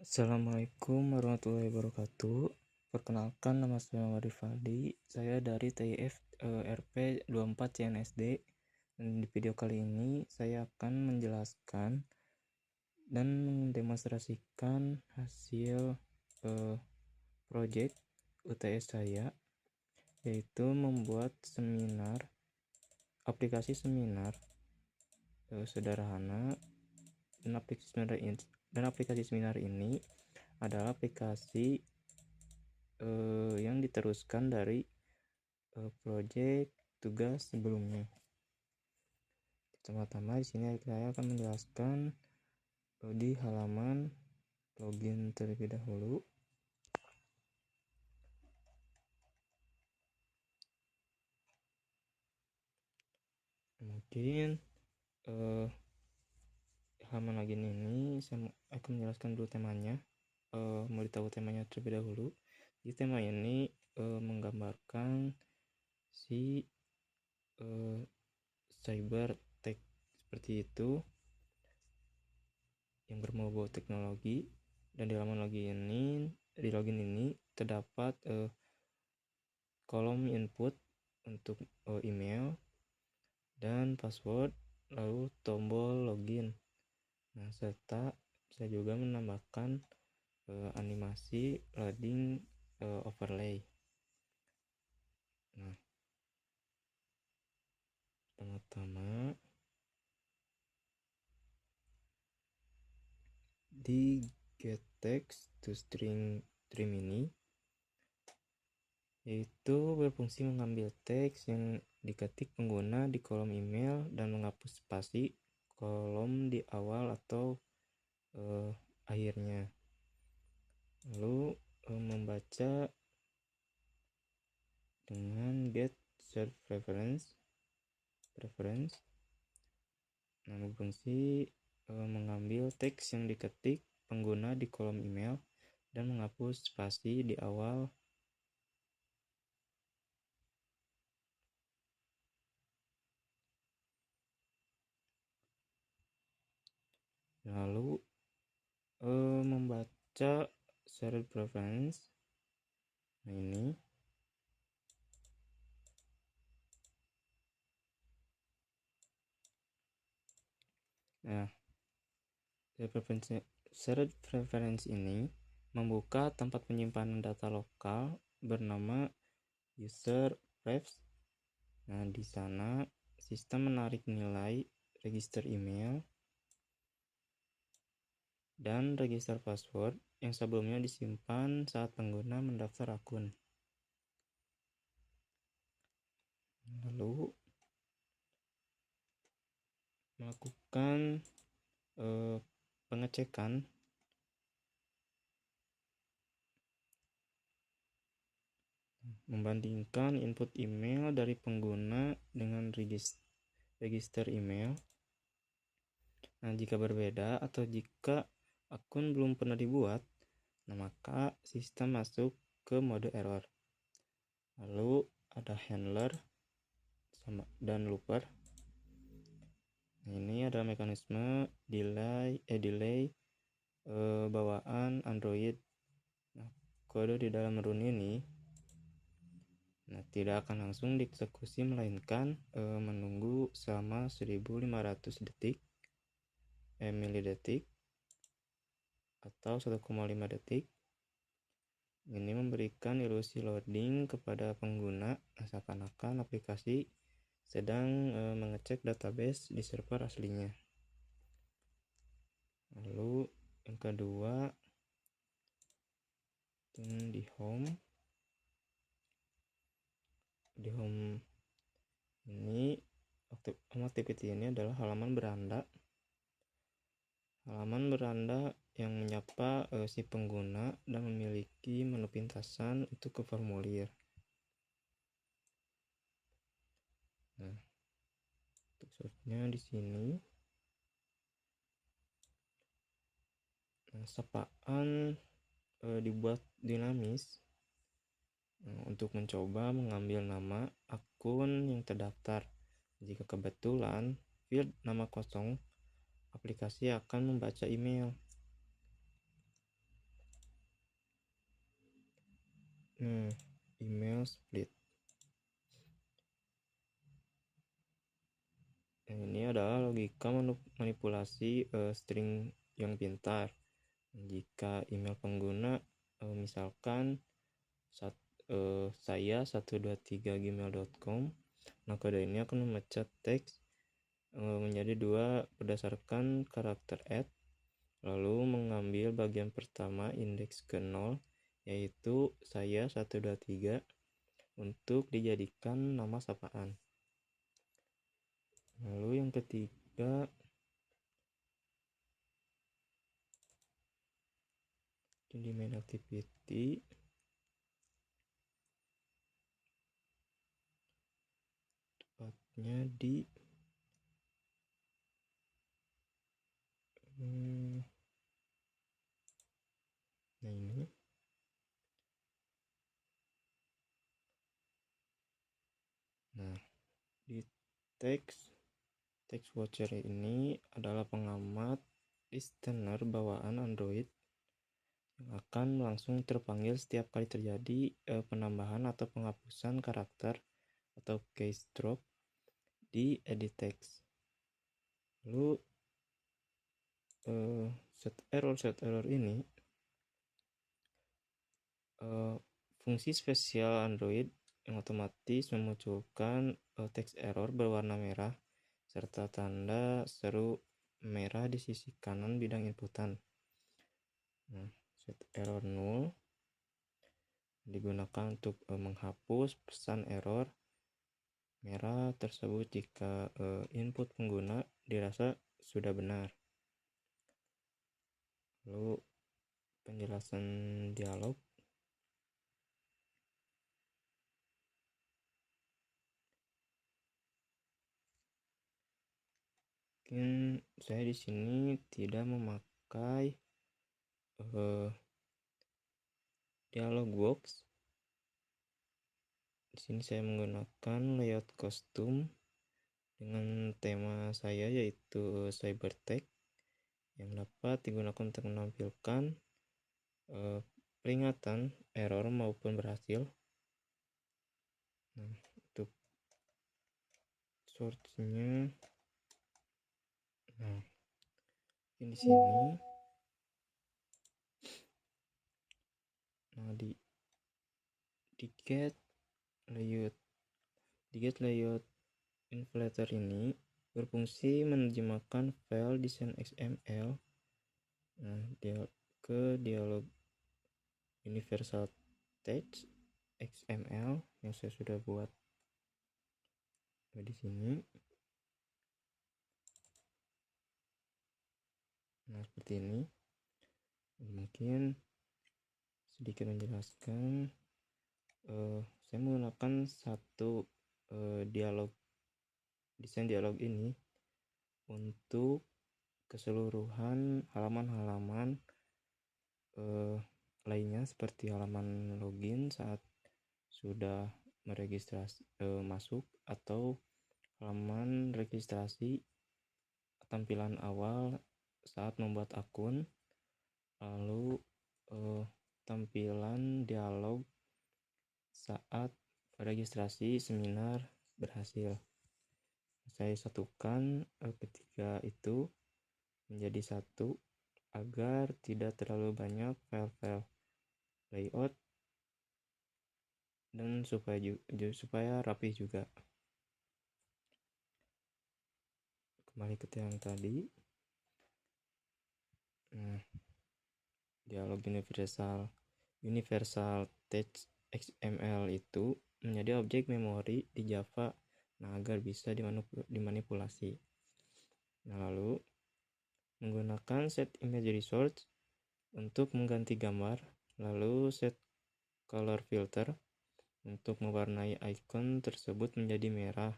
Assalamualaikum warahmatullahi wabarakatuh. Perkenalkan, nama saya Muhammad Rifaldi. Saya dari TIF RP 24 CNSD. Dan di video kali ini saya akan menjelaskan dan mendemonstrasikan hasil proyek UTS saya, yaitu membuat aplikasi seminar sederhana. Dan aplikasi seminar ini adalah aplikasi yang diteruskan dari proyek tugas sebelumnya. Pertama-tama di sini saya akan menjelaskan di halaman login terlebih dahulu. Mungkin halaman login ini saya akan menjelaskan dulu temanya. Mau tahu temanya terlebih dahulu. Di tema ini menggambarkan si cyber tech seperti itu yang berbau teknologi. Dan di halaman login ini terdapat kolom input untuk email dan password, lalu tombol login. Nah, serta bisa juga menambahkan animasi loading overlay. Nah, pertama di get text to string trim ini, yaitu berfungsi mengambil teks yang diketik pengguna di kolom email dan menghapus spasi kolom di awal atau akhirnya, lalu membaca dengan get search preference. Nah, berfungsi mengambil teks yang diketik pengguna di kolom email dan menghapus spasi di awal lalu membaca search preference. Nah, ini search preference ini membuka tempat penyimpanan data lokal bernama user prefs. Nah, di sana sistem menarik nilai register email dan register password yang sebelumnya disimpan saat pengguna mendaftar akun. Lalu melakukan pengecekan membandingkan input email dari pengguna dengan register email. Nah, jika berbeda atau jika akun belum pernah dibuat, nah maka sistem masuk ke mode error. Lalu ada handler dan looper. Nah, ini adalah mekanisme delay bawaan Android. Nah, kode di dalam run ini tidak akan langsung dieksekusi, melainkan menunggu selama 1500 milidetik atau 1,5 detik. Ini memberikan ilusi loading kepada pengguna, seakan-akan aplikasi sedang mengecek database di server aslinya. Lalu yang kedua, di home ini activity ini adalah halaman beranda yang menyapa si pengguna dan memiliki menu pintasan untuk ke formulir. Nah, untuk searchnya di sini. Nah, sapaan dibuat dinamis untuk mencoba mengambil nama akun yang terdaftar. Jika kebetulan field nama kosong, aplikasi akan membaca email. Email split. Ini adalah logika manipulasi string yang pintar. Jika email pengguna misalkan saya 123gmail.com, nah kode ini akan memecah teks menjadi 2 berdasarkan karakter @ lalu mengambil bagian pertama indeks ke 0, yaitu saya 123, untuk dijadikan nama sapaan. Lalu yang ketiga, di main activity tepatnya di nah ini di text watcher ini adalah pengamat listener bawaan Android yang akan langsung terpanggil setiap kali terjadi penambahan atau penghapusan karakter atau keystroke di edit text. Lalu set error ini fungsi spesial Android yang otomatis memunculkan text error berwarna merah serta tanda seru merah di sisi kanan bidang inputan. Set error null digunakan untuk menghapus pesan error merah tersebut jika input pengguna dirasa sudah benar. Lalu penjelasan dialog. Mungkin saya di sini tidak memakai dialog box. Di sini saya menggunakan layout kostum dengan tema saya yaitu cybertech yang dapat digunakan untuk menampilkan peringatan error maupun berhasil. Untuk source-nya, di sini, di get layout inflator ini berfungsi menerjemahkan file desain XML ke dialog universal text XML yang saya sudah buat di sini. Seperti ini. Mungkin sedikit menjelaskan, saya menggunakan satu desain dialog ini untuk keseluruhan halaman-halaman lainnya seperti halaman login saat sudah meregistrasi masuk, atau halaman registrasi tampilan awal saat membuat akun, lalu tampilan dialog saat registrasi seminar berhasil. Saya satukan ketiga itu menjadi satu agar tidak terlalu banyak file-file layout dan supaya rapi juga. Kembali ke yang tadi, dialog universal text XML itu menjadi objek memori di Java agar bisa dimanipulasi. Lalu menggunakan set image resource untuk mengganti gambar, lalu set color filter untuk mewarnai icon tersebut menjadi merah.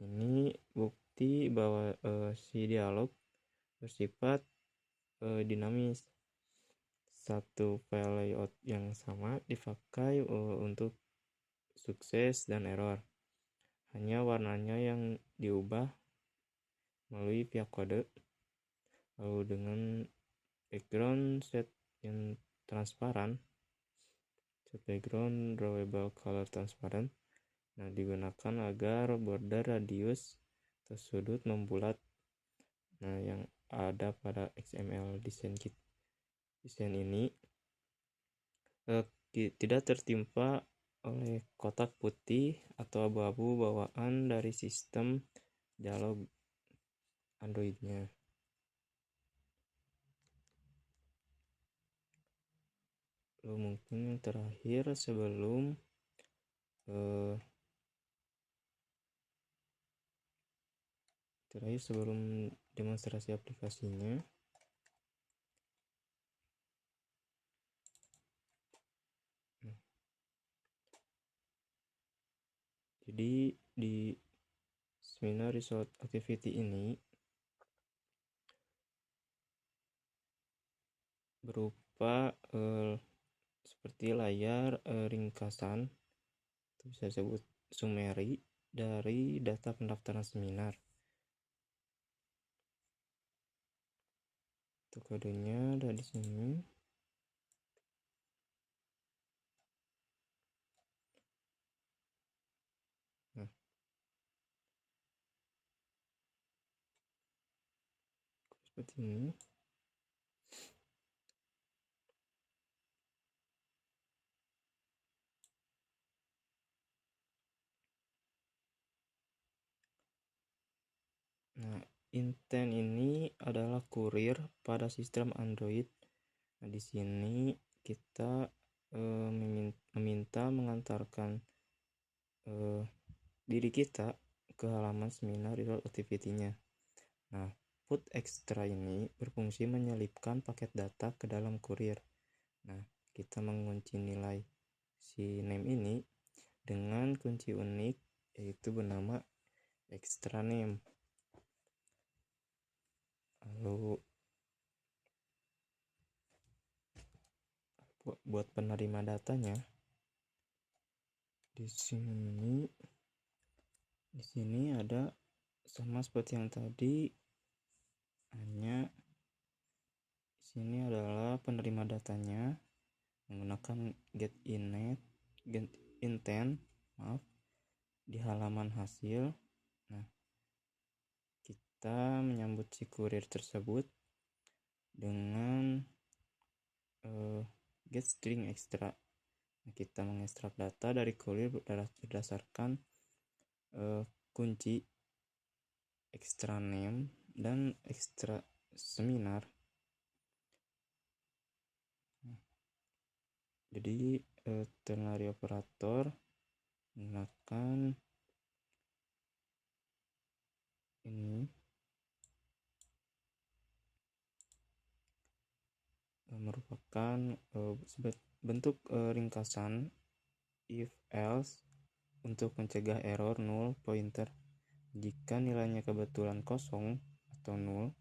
Ini bukti bahwa si dialog bersifat dinamis. Satu file layout yang sama dipakai untuk sukses dan error. Hanya warnanya yang diubah melalui pihak kode. Lalu dengan background set yang transparan, set background drawable color transparent. Nah, digunakan agar border radius atau sudut membulat. Nah, yang ada pada XML desain ini tidak tertimpa oleh kotak putih atau abu-abu bawaan dari sistem dialog Android-nya. Lalu mungkin yang terakhir sebelum demonstrasi aplikasinya, jadi di seminar result activity ini berupa seperti layar ringkasan, bisa disebut summary dari data pendaftaran seminar. Untuk kodenya ada di sini. Nah, seperti ini. Nah, intent ini adalah kurir pada sistem Android. Nah, di sini kita meminta mengantarkan diri kita ke halaman seminar result activity-nya. Nah, put extra ini berfungsi menyelipkan paket data ke dalam kurir. Nah, kita mengunci nilai si name ini dengan kunci unik, yaitu bernama extra name. Lalu buat penerima datanya, di sini ada sama seperti yang tadi, hanya di sini adalah penerima datanya menggunakan get intent di halaman hasil. Nah, kita menyambut si kurir tersebut dengan get string extra. Nah, kita mengekstrak data dari kurir berdasarkan kunci extra name dan extra seminar. Jadi ternary operator menggunakan ini merupakan bentuk ringkasan if else untuk mencegah error null pointer. Jika nilainya kebetulan kosong atau null,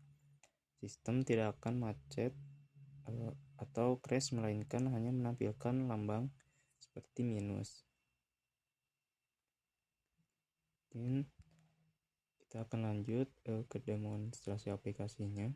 sistem tidak akan macet atau crash, melainkan hanya menampilkan lambang seperti minus. Dan kita akan lanjut ke demonstrasi aplikasinya.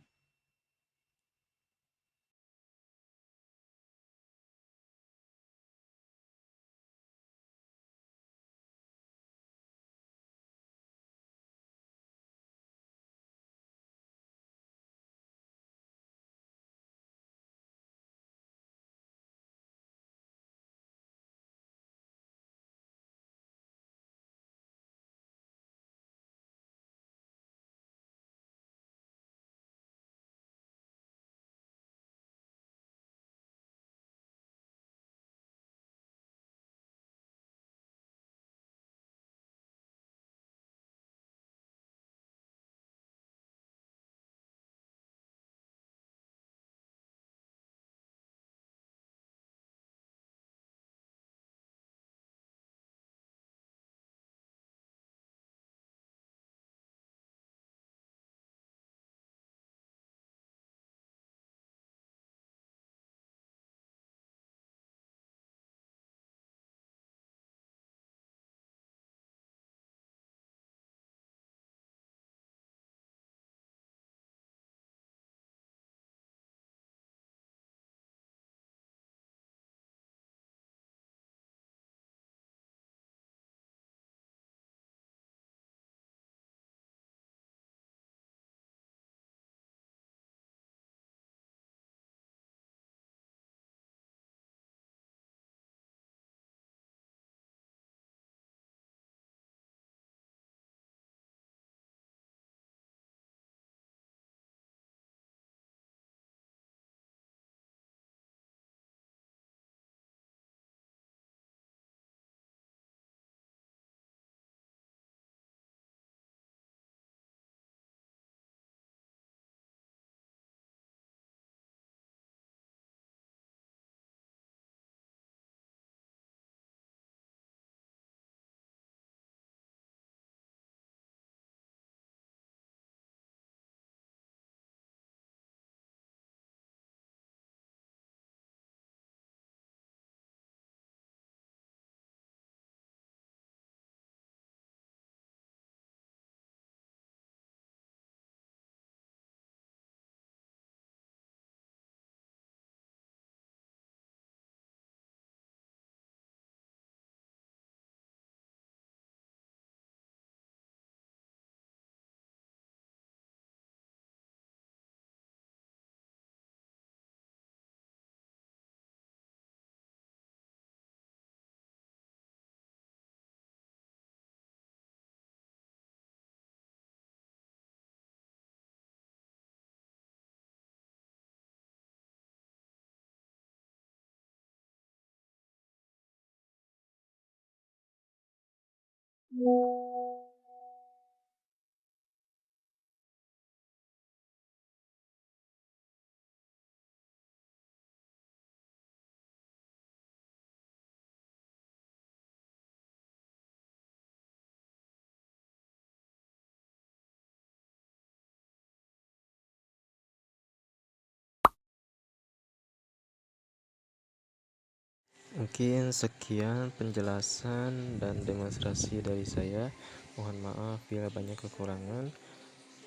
Mungkin sekian penjelasan dan demonstrasi dari saya. Mohon maaf bila banyak kekurangan.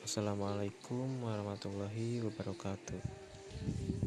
Wassalamualaikum warahmatullahi wabarakatuh.